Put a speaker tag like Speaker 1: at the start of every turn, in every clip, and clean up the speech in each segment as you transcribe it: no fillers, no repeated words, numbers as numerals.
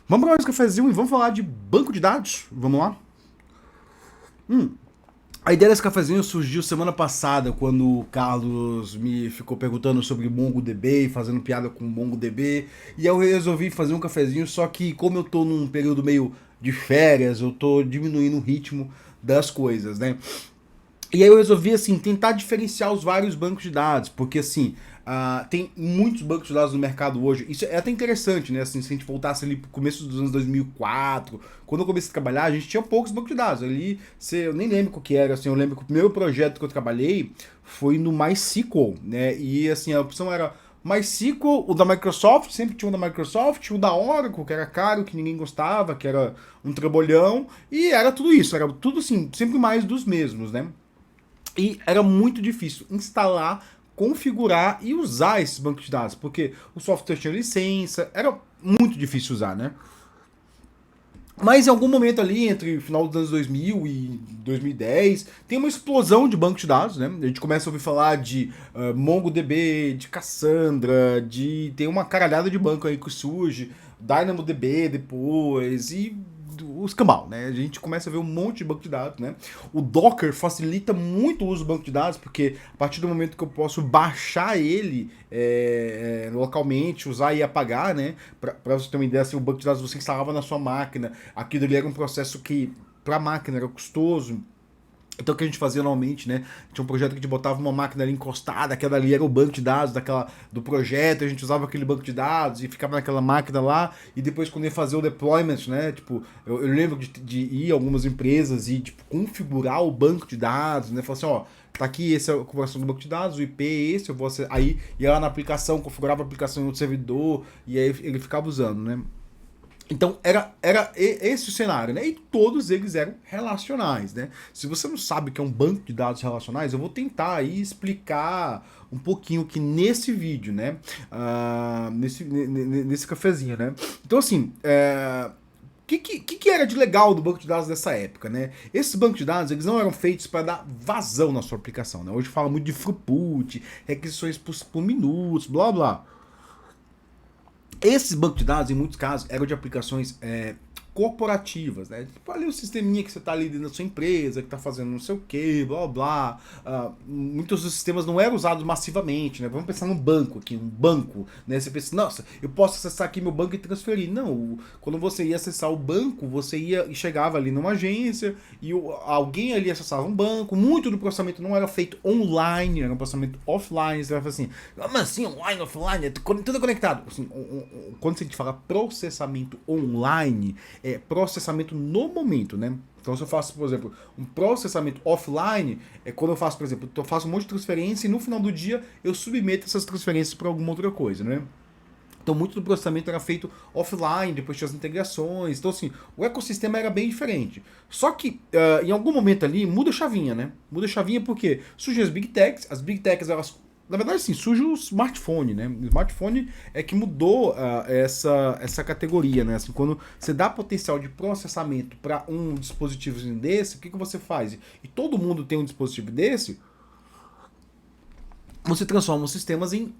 Speaker 1: Vamos para mais um cafezinho e vamos falar de banco de dados? Vamos lá? A ideia desse cafezinho surgiu semana passada, quando o Carlos me ficou perguntando sobre MongoDB, fazendo piada com MongoDB, e eu resolvi fazer um cafezinho, só que como eu tô num período meio de férias, eu tô diminuindo o ritmo das coisas, né? E aí eu resolvi, assim, tentar diferenciar os vários bancos de dados, porque, assim, tem muitos bancos de dados no mercado hoje. Isso é até interessante, né? Assim, se a gente voltasse ali pro começo dos anos 2004, quando eu comecei a trabalhar, a gente tinha poucos bancos de dados. Ali, eu nem lembro o que era, assim, eu lembro que o primeiro projeto que eu trabalhei foi no MySQL, né? E, assim, a opção era MySQL, o da Microsoft, sempre tinha um da Microsoft, o da Oracle, que era caro, que ninguém gostava, que era um trabolhão, e era tudo isso, era tudo, assim, sempre mais dos mesmos, né? E era muito difícil instalar, configurar e usar esses bancos de dados, porque o software tinha licença, era muito difícil usar, né? Mas em algum momento ali, entre o final dos anos 2000 e 2010, tem uma explosão de bancos de dados, né? A gente começa a ouvir falar de MongoDB, de Cassandra, tem uma caralhada de banco aí que surge, DynamoDB depois, e os cambal, né? A gente começa a ver um monte de banco de dados, né? O Docker facilita muito o uso do banco de dados, porque a partir do momento que eu posso baixar ele localmente, usar e apagar, né? Para você ter uma ideia, assim, o banco de dados você instalava na sua máquina, aquilo ali era um processo que para a máquina era custoso. Então o que a gente fazia normalmente, né? Tinha um projeto que a gente botava uma máquina ali encostada, aquela ali era o banco de dados do projeto, a gente usava aquele banco de dados e ficava naquela máquina lá, e depois quando ia fazer o deployment, né? Tipo, eu lembro de ir a algumas empresas e tipo, configurar o banco de dados, né? Falar assim, ó, tá aqui, esse é a configuração do banco de dados, o IP é esse, eu vou aí ia lá na aplicação, configurava a aplicação em outro servidor, e aí ele ficava usando, né? Então era esse o cenário, né? E todos eles eram relacionais, né? Se você não sabe o que é um banco de dados relacionais, eu vou tentar aí explicar um pouquinho aqui nesse vídeo, né? Nesse cafezinho, né? Então assim, o que era de legal do banco de dados dessa época, né? Esses bancos de dados, eles não eram feitos para dar vazão na sua aplicação, né? Hoje fala muito de throughput, requisições por minutos, blá blá. Esses bancos de dados, em muitos casos, eram de aplicações corporativas, né? Tipo ali o sisteminha que você está ali dentro da sua empresa, que está fazendo não sei o que, blá blá. Muitos dos sistemas não eram usados massivamente, né? Vamos pensar num banco aqui, um banco, né? Você pensa, nossa, eu posso acessar aqui meu banco e transferir. Não, quando você ia acessar o banco, você ia e chegava ali numa agência e alguém ali acessava um banco. Muito do processamento não era feito online, era um processamento offline. Você vai falar assim, mas assim, online, offline, tudo conectado. Assim, quando a gente fala processamento online, é processamento no momento, né? Então, se eu faço, por exemplo, um processamento offline, é quando eu faço, por exemplo, eu faço um monte de transferência e no final do dia eu submeto essas transferências para alguma outra coisa, né? Então, muito do processamento era feito offline, depois tinha as integrações. Então, assim, o ecossistema era bem diferente. Só que, em algum momento ali, muda a chavinha, né? Muda a chavinha porque surgem as big techs, elas na verdade, sim, surge o smartphone, né? O smartphone é que mudou essa categoria, né? Assim, quando você dá potencial de processamento para um dispositivo desse, o que você faz? E todo mundo tem um dispositivo desse, você transforma os sistemas em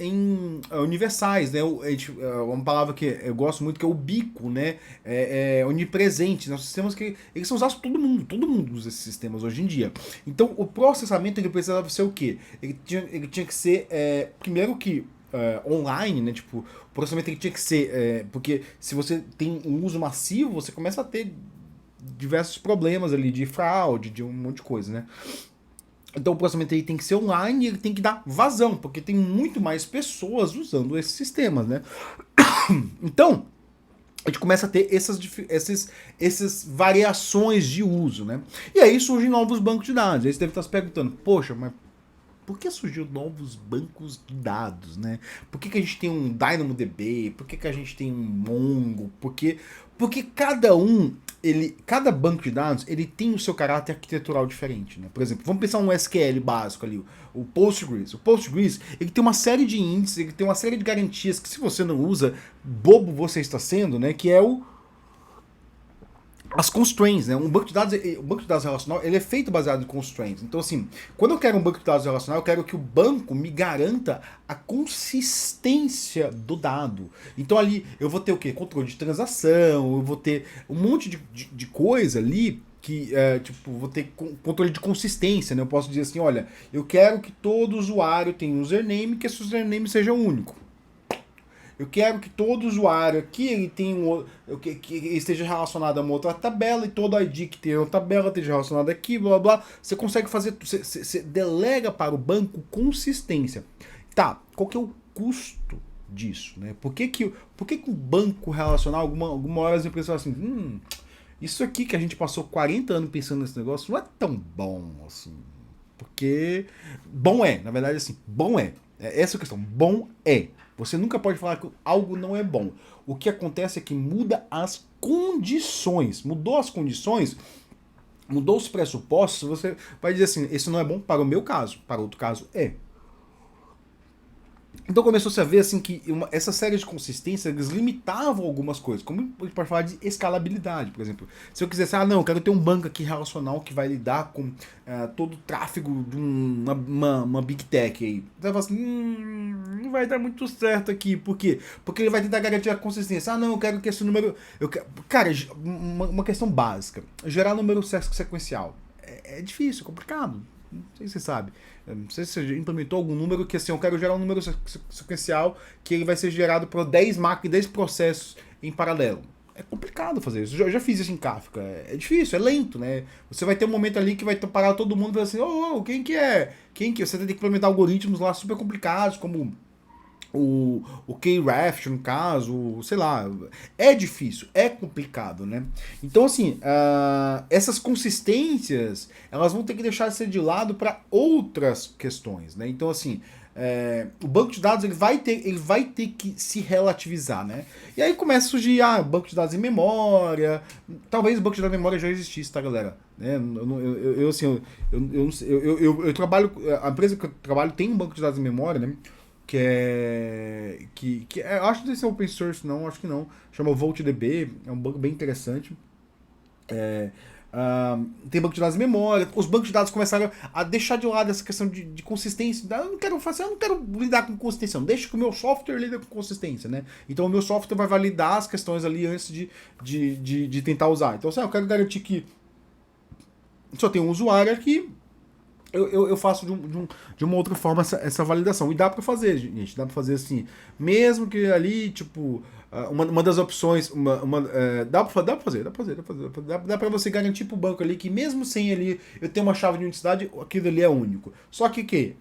Speaker 1: universais, né? Uma palavra que eu gosto muito que é ubico, né? Onipresente, né? Os sistemas que eles são usados por todo mundo usa esses sistemas hoje em dia. Então o processamento ele precisava ser o quê? Ele tinha que ser primeiro que online, né? Tipo, o processamento ele tinha que ser porque se você tem um uso massivo, você começa a ter diversos problemas ali de fraude, de um monte de coisa, né? Então o processamento ele tem que ser online e ele tem que dar vazão, porque tem muito mais pessoas usando esses sistemas, né? Então, a gente começa a ter essas variações de uso, né? E aí surgem novos bancos de dados. Aí você deve estar se perguntando, poxa, mas por que surgiu novos bancos de dados, né? Por que a gente tem um DynamoDB? Por que a gente tem um Mongo? Porque cada banco de dados, ele tem o seu caráter arquitetural diferente, né? Por exemplo, vamos pensar um SQL básico ali, o Postgres. O Postgres, ele tem uma série de índices, ele tem uma série de garantias que se você não usa, bobo você está sendo, né? Que é as constraints, né? Um banco de dados relacional, ele é feito baseado em constraints. Então, assim, quando eu quero um banco de dados relacional, eu quero que o banco me garanta a consistência do dado. Então, ali, eu vou ter o quê? Controle de transação, eu vou ter um monte de coisa ali que, tipo, vou ter controle de consistência, né? Eu posso dizer assim, olha, eu quero que todo usuário tenha um username, que esse username seja único. Eu quero que todo usuário aqui ele tenha que esteja relacionado a uma outra tabela e todo ID que tenha uma tabela esteja relacionado aqui, blá blá. Você consegue fazer, você delega para o banco consistência. Tá, qual que é o custo disso, né? Por que que um banco relacional, alguma hora as empresas falam assim, isso aqui que a gente passou 40 anos pensando nesse negócio não é tão bom assim. Porque bom é, na verdade assim, bom é. Essa é a questão, bom é. Você nunca pode falar que algo não é bom. O que acontece é que muda as condições. Mudou as condições, mudou os pressupostos, você vai dizer assim, esse não é bom para o meu caso, para outro caso é. Então começou-se a ver assim que essa série de consistência eles limitavam algumas coisas, como a gente pode falar de escalabilidade, por exemplo. Se eu quisesse, não, eu quero ter um banco aqui relacional que vai lidar com todo o tráfego de uma Big Tech aí. Você vai falar assim, não vai dar muito certo aqui. Por quê? Porque ele vai tentar garantir a consistência. Não, eu quero que esse número... Cara, uma questão básica. Gerar número sequencial. É difícil, é complicado. Não sei se você sabe. Não sei se você implementou algum número que assim, eu quero gerar um número sequencial que ele vai ser gerado por 10 máquinas, 10 processos em paralelo. É complicado fazer isso. Eu já fiz isso em Kafka. É difícil, é lento, né? Você vai ter um momento ali que vai parar todo mundo e vai assim, quem que é? Você tem que implementar algoritmos lá super complicados, como o K-Raft, no caso, sei lá, é difícil, é complicado, né? Então, assim, essas consistências, elas vão ter que deixar de ser de lado para outras questões, né? Então, assim, o banco de dados ele vai ter que se relativizar, né? E aí começa a surgir, banco de dados em memória, talvez o banco de dados em memória já existisse, tá, galera? Né? Eu trabalho, a empresa que eu trabalho tem um banco de dados em memória, né? Eu acho que deve ser open source, não, acho que não. Chama VoltDB, é um banco bem interessante. Tem banco de dados de memória. Os bancos de dados começaram a deixar de lado essa questão de consistência. Eu não quero lidar com consistência, não. Deixa que o meu software lida com consistência, né? Então o meu software vai validar as questões ali antes de tentar usar. Então, assim, eu quero garantir que só tem um usuário aqui. Eu faço de uma outra forma essa validação. E dá pra fazer, gente. Dá pra fazer assim. Mesmo que ali, tipo, uma das opções. Dá pra fazer. Dá pra você garantir pro banco ali que mesmo sem ali eu ter uma chave de unicidade, aquilo ali é único. Só que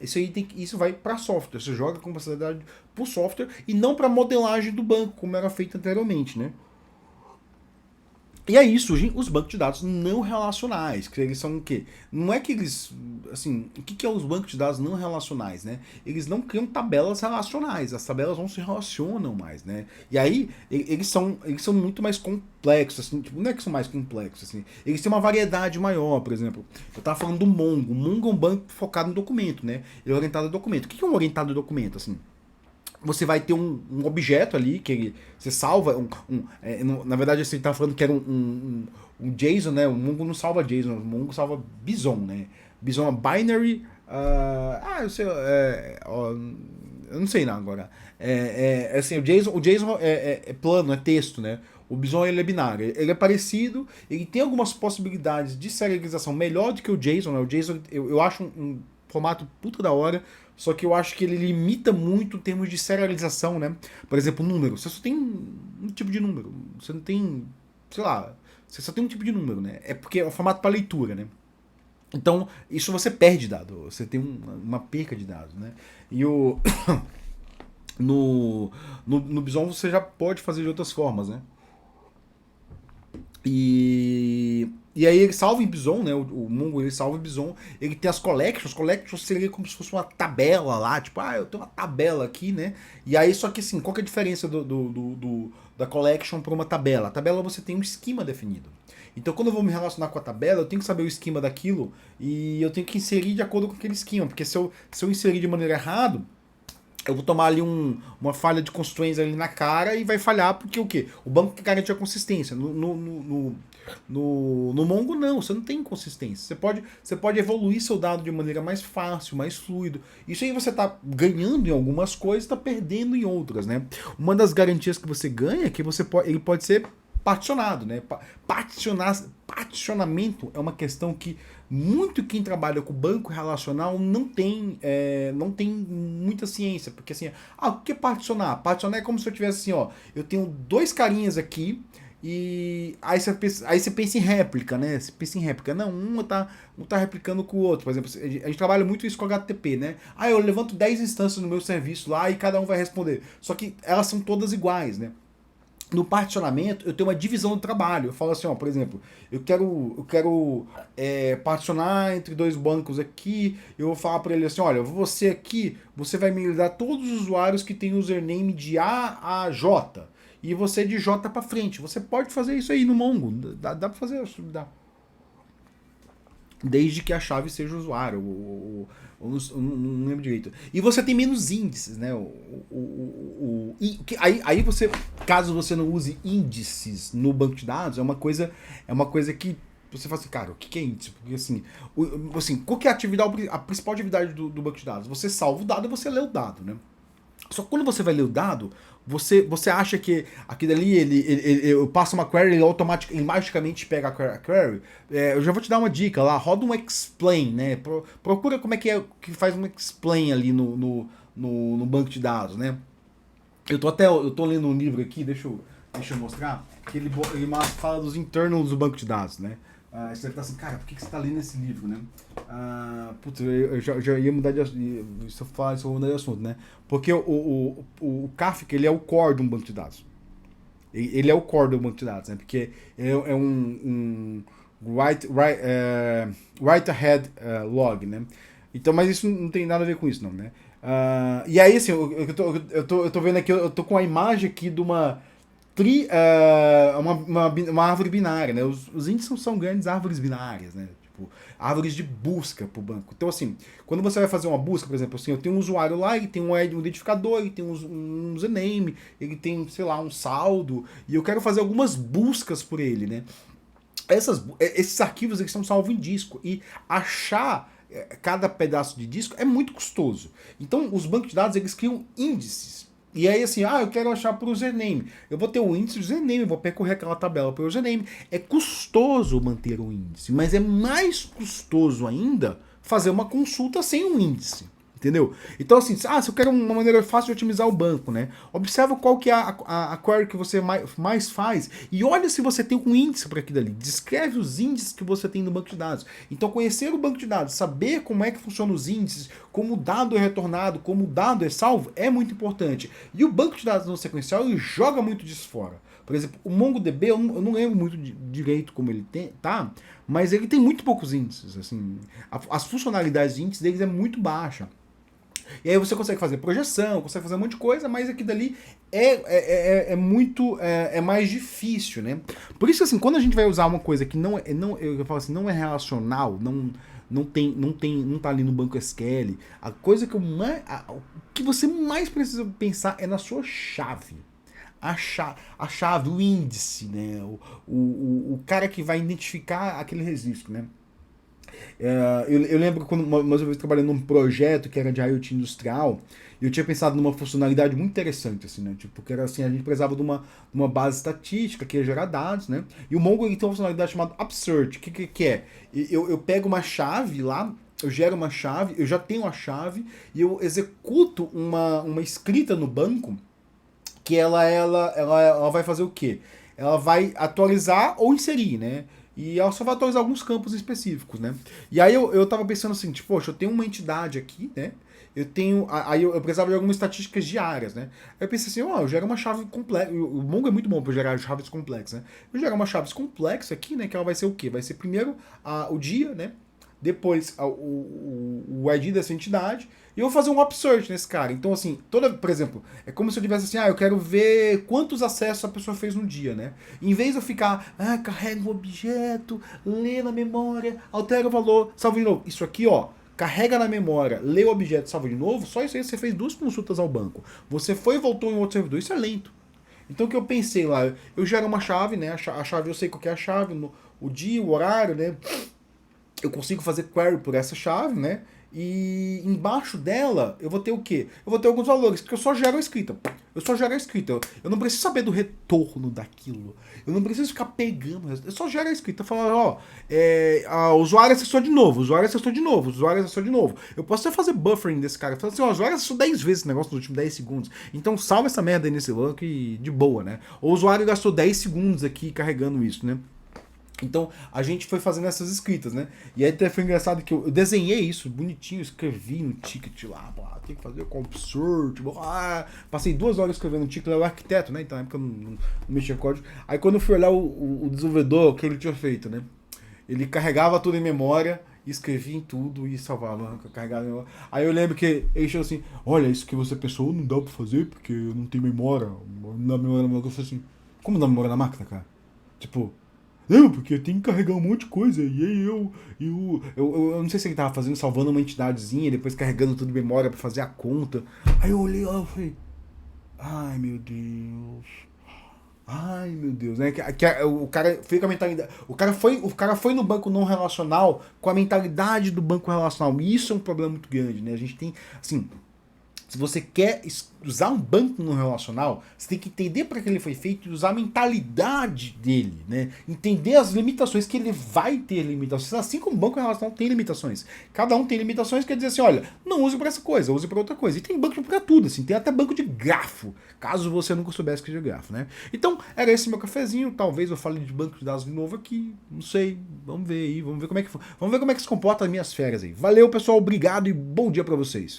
Speaker 1: isso vai pra software. Você joga com capacidade pro software e não pra modelagem do banco, como era feito anteriormente, né? E aí surgem os bancos de dados não relacionais, que eles são o quê? Não é que eles, assim, o que é os bancos de dados não relacionais, né? Eles não criam tabelas relacionais, as tabelas não se relacionam mais, né? E aí eles são muito mais complexos, assim, tipo, não é que são mais complexos, assim, eles têm uma variedade maior, por exemplo. Eu tava falando do Mongo. O Mongo é um banco focado no documento, né? Ele é orientado a documento. O que é um orientado a documento, assim? Você vai ter um objeto ali que você salva. Na verdade, você tá falando que era um JSON, né? O Mongo não salva JSON, o Mongo salva Bison, né? Bison é binary. Eu sei. Eu não sei não agora. Assim, o JSON é plano, é texto, né? O Bison ele é binário. Ele é parecido, ele tem algumas possibilidades de serialização melhor do que o JSON, né? O JSON eu acho um formato puta da hora. Só que eu acho que ele limita muito em termos de serialização, né? Por exemplo, número. Você só tem um tipo de número. Você não tem, sei lá, você só tem um tipo de número, né? É porque é um formato para leitura, né? Então, isso você perde dado. Você tem uma perca de dados, né? E no Bison você já pode fazer de outras formas, né? E aí ele salva em Bison, né? O Mongo ele salva em Bison. Ele tem as collections. Collections seria como se fosse uma tabela lá. Tipo, eu tenho uma tabela aqui, né? E aí, só que assim, qual que é a diferença da collection para uma tabela? A tabela você tem um esquema definido. Então, quando eu vou me relacionar com a tabela, eu tenho que saber o esquema daquilo e eu tenho que inserir de acordo com aquele esquema. Porque se eu inserir de maneira errada, eu vou tomar ali uma falha de constraints ali na cara e vai falhar porque o quê? O banco que garante a consistência. No Mongo não, você não tem consistência. Você pode evoluir seu dado de maneira mais fácil, mais fluido. Isso aí você está ganhando em algumas coisas, está perdendo em outras, né? Uma das garantias que você ganha é que ele pode ser particionado, né? Particionamento é uma questão que muito quem trabalha com banco relacional não tem muita ciência, porque assim, o que é particionar? Particionar é como se eu tivesse assim, ó, eu tenho dois carinhas aqui e aí você pensa em réplica, né? Você pensa em réplica. Não, um tá replicando com o outro. Por exemplo, a gente trabalha muito isso com HTTP, né? Eu levanto 10 instâncias no meu serviço lá e cada um vai responder. Só que elas são todas iguais, né? No particionamento, eu tenho uma divisão do trabalho. Eu falo assim, ó, por exemplo, eu quero particionar entre dois bancos aqui. Eu vou falar para ele assim, olha, você aqui, você vai me dar todos os usuários que tem username de A a J. E você de J para frente. Você pode fazer isso aí no Mongo. Dá para fazer isso. Dá. Desde que a chave seja o usuário. Não lembro direito. E você tem menos índices, né? Aí você, caso você não use índices no banco de dados, é uma coisa que você fala assim, cara, o que é índice? Porque assim, qual que é a principal atividade do banco de dados? Você salva o dado e você lê o dado, né? Só que quando você vai ler o dado, você acha que aquilo ali, eu passo uma query, ele magicamente pega a query. Eu já vou te dar uma dica lá, roda um explain, né? Procura como é que faz um explain ali no banco de dados, né? Eu tô lendo um livro aqui, deixa eu mostrar, que ele fala dos internals do banco de dados, né? Você deve estar assim, cara, por que você está lendo esse livro, né? Putz, eu já ia mudar de assunto, se eu vou mudar de assunto, né? Porque o Kafka, ele é o core de um banco de dados. Ele é o core do banco de dados, né? Porque é um write ahead log, né? Então, mas isso não tem nada a ver com isso, não, né? E aí, assim, eu tô vendo aqui, eu tô com a imagem aqui de uma árvore binária, né? Os índices são grandes árvores binárias, né? Tipo, árvores de busca para o banco. Então, assim, quando você vai fazer uma busca, por exemplo, assim, eu tenho um usuário lá, ele tem um identificador, ele tem um username, ele tem, sei lá, um saldo, e eu quero fazer algumas buscas por ele, né? Esses arquivos, eles estão salvos em disco, e achar cada pedaço de disco é muito custoso. Então, os bancos de dados, eles criam índices. E aí, assim, eu quero achar por username. Eu vou ter o índice do username, eu vou percorrer aquela tabela pelo username. É custoso manter o índice, mas é mais custoso ainda fazer uma consulta sem um índice. Entendeu? Então, assim, se eu quero uma maneira fácil de otimizar o banco, né? Observa qual que é a query que você mais faz e olha se você tem um índice para aquilo ali. Descreve os índices que você tem no banco de dados. Então, conhecer o banco de dados, saber como é que funcionam os índices, como o dado é retornado, como o dado é salvo, é muito importante. E o banco de dados não sequencial, ele joga muito disso fora. Por exemplo, o MongoDB, eu não lembro muito direito como ele tá, mas ele tem muito poucos índices. Assim, as funcionalidades de índices deles é muito baixa. E aí você consegue fazer projeção, consegue fazer um monte de coisa, mas aqui dali é mais difícil, né? Por isso, assim, quando a gente vai usar uma coisa que eu falo assim, não é relacional, não tá ali no banco SQL, a coisa que o que você mais precisa pensar é na sua chave. A chave, o índice, né? O cara que vai identificar aquele registro, né? Eu lembro quando uma vez trabalhando num projeto que era de IoT industrial, e eu tinha pensado numa funcionalidade muito interessante, assim, né? Tipo, que era assim, a gente precisava de uma base estatística que ia gerar dados, né? E o Mongo tem uma funcionalidade chamada Upsert. O que é? Eu pego uma chave lá, eu gero uma chave, eu já tenho a chave, e eu executo uma escrita no banco que ela vai fazer o quê? Ela vai atualizar ou inserir, né? E ela só vai atualizar alguns campos específicos, né? E aí eu tava pensando assim, tipo, poxa, eu tenho uma entidade aqui, né? Aí eu precisava de algumas estatísticas diárias, né? Aí eu pensei assim, eu gero uma chave complexa. O Mongo é muito bom para gerar chaves complexas, né? Eu gero uma chave complexa aqui, né? Que ela vai ser o quê? Vai ser primeiro o dia, né? Depois o ID dessa entidade, e eu vou fazer um upsearch nesse cara. Então, assim, por exemplo, é como se eu tivesse assim, eu quero ver quantos acessos a pessoa fez no dia, né? Em vez de eu ficar, carrega o objeto, lê na memória, altera o valor, salva de novo. Isso aqui, carrega na memória, lê o objeto e salva de novo, só isso aí você fez 2 consultas ao banco. Você foi e voltou em outro servidor, isso é lento. Então o que eu pensei lá, eu gero uma chave, né? A chave eu sei qual que é a chave, o dia, o horário, né? Eu consigo fazer query por essa chave, né? E embaixo dela eu vou ter o quê? Eu vou ter alguns valores, porque eu só gero a escrita. Eu só gero a escrita. Eu não preciso saber do retorno daquilo. Eu não preciso ficar pegando. Eu só gero a escrita. Falando, ó, a usuário acessou de novo, usuário acessou de novo, usuário acessou de novo. Eu posso até fazer buffering desse cara. Falando assim, ó, o usuário acessou 10 vezes esse negócio nos últimos 10 segundos. Então salva essa merda aí nesse banco e de boa, né? O usuário gastou 10 segundos aqui carregando isso, né? Então a gente foi fazendo essas escritas, né? E aí até foi engraçado que eu desenhei isso bonitinho, escrevi no ticket lá, tem que fazer o absurdo, passei 2 horas escrevendo no ticket, eu era o arquiteto, né? Então na época eu não mexia código. Aí quando eu fui olhar o desenvolvedor, o que ele tinha feito, né? Ele carregava tudo em memória, escrevia em tudo e salvava, carregava em memória. Aí eu lembro que ele chegou assim, olha, isso que você pensou não dá pra fazer porque não tem memória. Na memória na máquina, eu falei assim, como na memória na máquina, cara? Tipo, não, porque tem que carregar um monte de coisa. E aí eu não sei se ele tava fazendo, salvando uma entidadezinha, depois carregando tudo em memória pra fazer a conta. Aí eu olhei lá e falei, ai meu Deus. Ai meu Deus, né? O cara foi com a mentalidade. O cara foi no banco não relacional com a mentalidade do banco relacional. E isso é um problema muito grande, né? A gente tem, assim, se você quer usar um banco no relacional, você tem que entender para que ele foi feito e usar a mentalidade dele, né? Entender as limitações, que ele vai ter limitações, assim como o banco relacional tem limitações. Cada um tem limitações, quer dizer assim, olha, não use para essa coisa, use para outra coisa. E tem banco para tudo, assim, tem até banco de grafo, caso você nunca soubesse que é de grafo, né? Então, era esse meu cafezinho, talvez eu fale de banco de dados de novo aqui, não sei, vamos ver aí, vamos ver como é que se comporta as minhas férias aí. Valeu, pessoal, obrigado e bom dia para vocês.